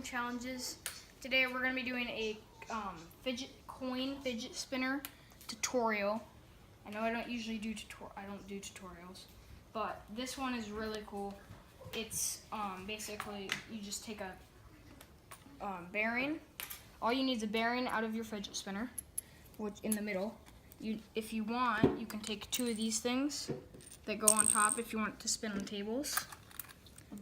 Challenges. Today we're going to be doing a fidget spinner tutorial. I know I don't usually do tutorials, but this one is really cool. It's basically you just take a bearing. All you need is a bearing out of your fidget spinner, which in the middle. If you want, you can take two of these things that go on top if you want to spin on tables.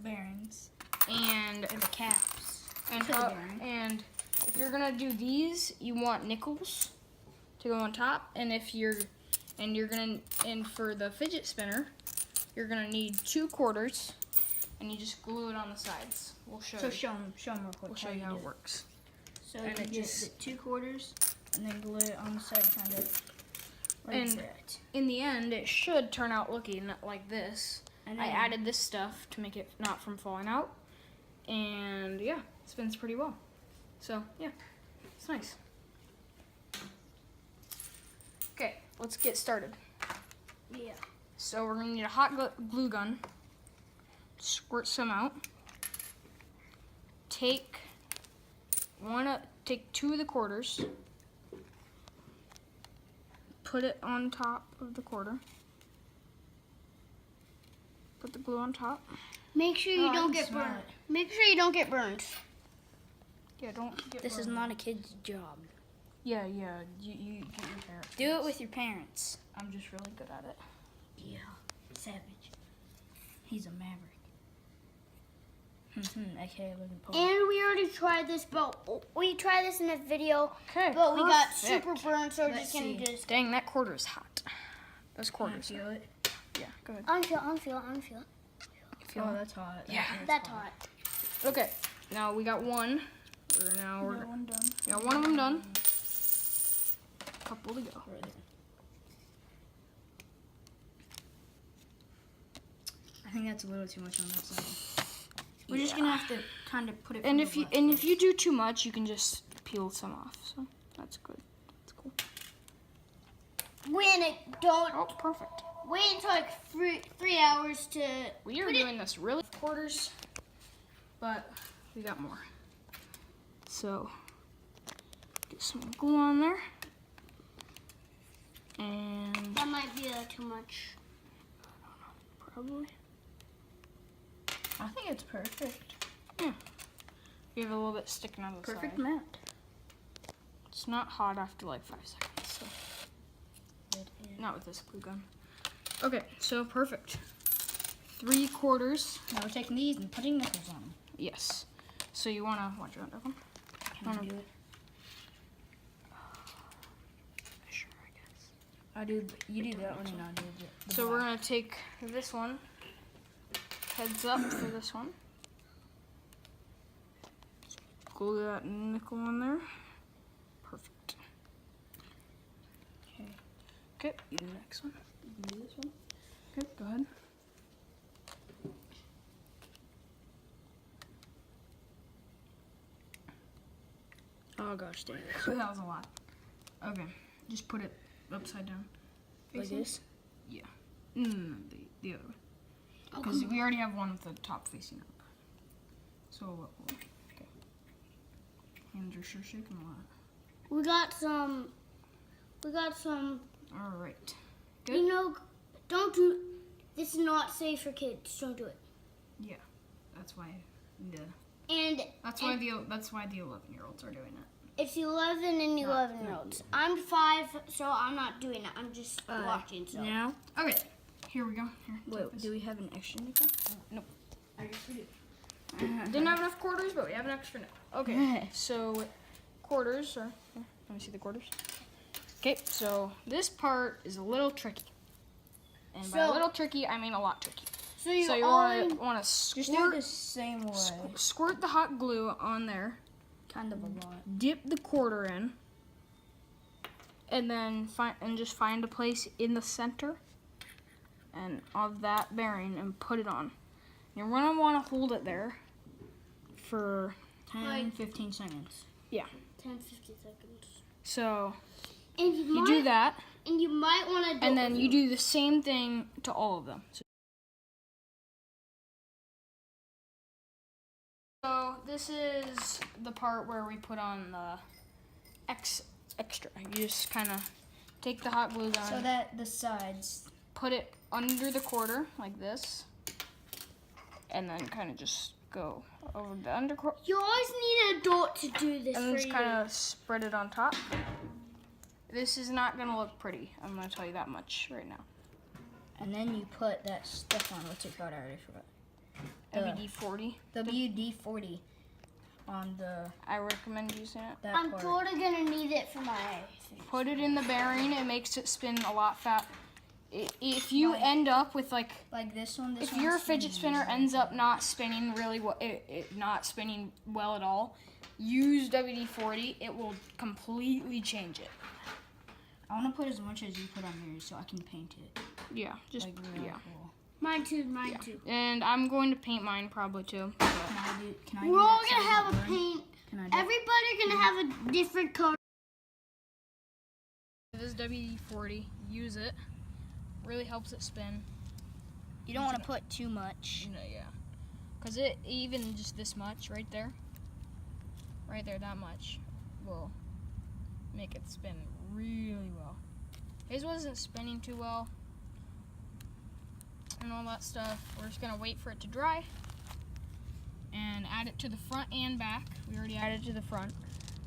Bearings and the caps. And if you're gonna do these, you want nickels to go on top. And for the fidget spinner, you're gonna need 2 quarters, and you just glue it on the sides. We'll show you. Show them real quick. We'll show you how it works. So and you just 2 quarters, and then glue it on the side, kind of. And in the end, it should turn out looking like this. And I added this stuff to make it not from falling out. And yeah, it spins pretty well. So yeah, it's nice. Okay, let's get started. Yeah. So we're gonna need a hot glue gun. Squirt some out. Take 2 of the quarters. Put it on top of the quarter. Put the glue on top. Make sure you don't get burned. Make sure you don't get burned. Yeah, don't get This burned. is not a kid's job. Yeah, you get your parents. Do it with your parents. I'm just really good at it. Yeah, savage. He's a maverick. Okay, looking pole. And we already tried this, but we tried this in a video. Okay, but we got super burned, so we're just gonna Dang, that quarter is hot. Those quarters. Feel it? Yeah, go ahead. I'm feel it. Oh, that's hot. Yeah, that's hot. Okay, now we got one. We got one done. We got one of them done. Couple to go. Right there. I think that's a little too much on that side. We're just gonna have to kind of put it. And if you do too much, you can just peel some off. So that's good. That's cool. Oh, perfect. Wait until like 3 hours to. We are doing this really quarters, but we got more. So get some glue on there, and that might be too much. I don't know, probably. I think it's perfect. Yeah. You have a little bit sticking out of the Perfect side. mat. It's not hot after like 5 seconds, so not with this glue gun. Okay, so perfect. 3 quarters. Now we're taking these and putting nickels on them. Yes. So you wanna watch your other one? Can I do it? Sure, I guess. You do that one and I'll do the So we're gonna take this one. Heads up for this one. Glue that nickel in there. Perfect. Okay. Okay, you do the next one. You can do this one. Okay, go ahead. Oh gosh, dang it. That was a lot. Okay, just put it upside down. Like this? Yeah. No, the other way. Because we already have one with the top facing up. So, okay. Hands are sure shaking a lot. We got some. All right. Good. You know, don't do. This is not safe for kids. Don't do it. Yeah, that's why. And that's why the 11-year-olds are doing it. It's 11 and 11-year-olds. I'm 5, so I'm not doing it. I'm just watching. So. Now. Okay. Here we go. Here. Wait, do we have an extra nickel? Nope. I guess we do. Didn't have enough quarters, but we have an extra nickel. Okay. So quarters are. Here, let me see the quarters. Okay. So this part is a little tricky, and by a little tricky, I mean a lot tricky. So you want to squirt. Just do it the same way. Squirt the hot glue on there. Kind of a lot. Dip the quarter in, and then just find a place in the center and of that bearing and put it on. You're gonna want to hold it there for 15 seconds. Yeah. 10, 50 seconds. So and you do that. And you might want to. And then you do the same thing to all of them. So this is the part where we put on the extra. You just kind of take the hot glue gun. So that the sides. Put it under the quarter like this, and then kind of just go over the underquarter. You always need an adult to do this. And then for just you. kind of spread it on top. This is not gonna look pretty. I'm gonna tell you that much right now. And then you put that stuff on. What's it called? I already forgot. WD-40. WD-40 on the I recommend using it. that I'm part. totally gonna need it for my thing. Put it in the bearing. It makes it spin a lot fast. If you end up with like this one. if your fidget spinner ends up not spinning really well, not spinning well at all, use WD-40. It will completely change it. I want to put as much as you put on yours so I can paint it. Yeah, just Really yeah. cool. Mine too. And I'm going to paint mine probably too. Can I do We're all that gonna size have a lettering? paint. Can I do Everybody gonna have a different color. This is WD-40. Use it. Really helps it spin. You don't want to put too much. No, yeah. Cause it even just this much right there, that much will make it spin really well. His wasn't spinning too well and all that stuff. We're just gonna wait for it to dry and add it to the front and back. We already added it to the front,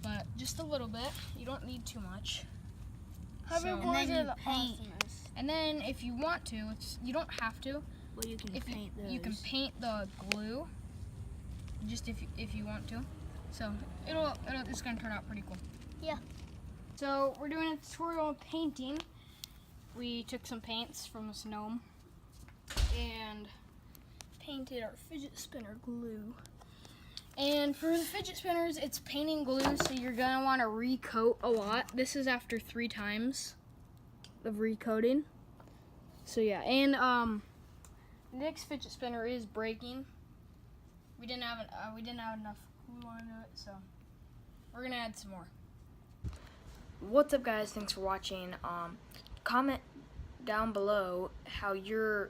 but just a little bit. You don't need too much. However, So- boys And then are you the paint. awesomest. And then if you want to, you don't have to. Well, you can If paint those. you can paint the glue, just if you want to. So it's gonna turn out pretty cool. Yeah. So we're doing a tutorial on painting. We took some paints from this gnome and painted our fidget spinner glue. And for the fidget spinners, it's painting glue, so you're gonna want to recoat a lot. This is after 3 times of recoating. So yeah, and Nick's fidget spinner is breaking. We didn't have enough glue onto it, so we're gonna add some more. What's up, guys? Thanks for watching. Comment down below how your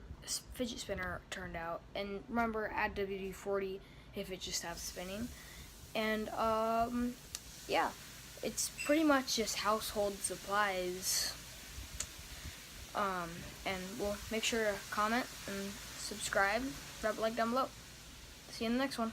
fidget spinner turned out, and remember, add WD-40 if it just stops spinning. And yeah, it's pretty much just household supplies. And we'll make sure to comment and subscribe, drop a like down below. See you in the next one.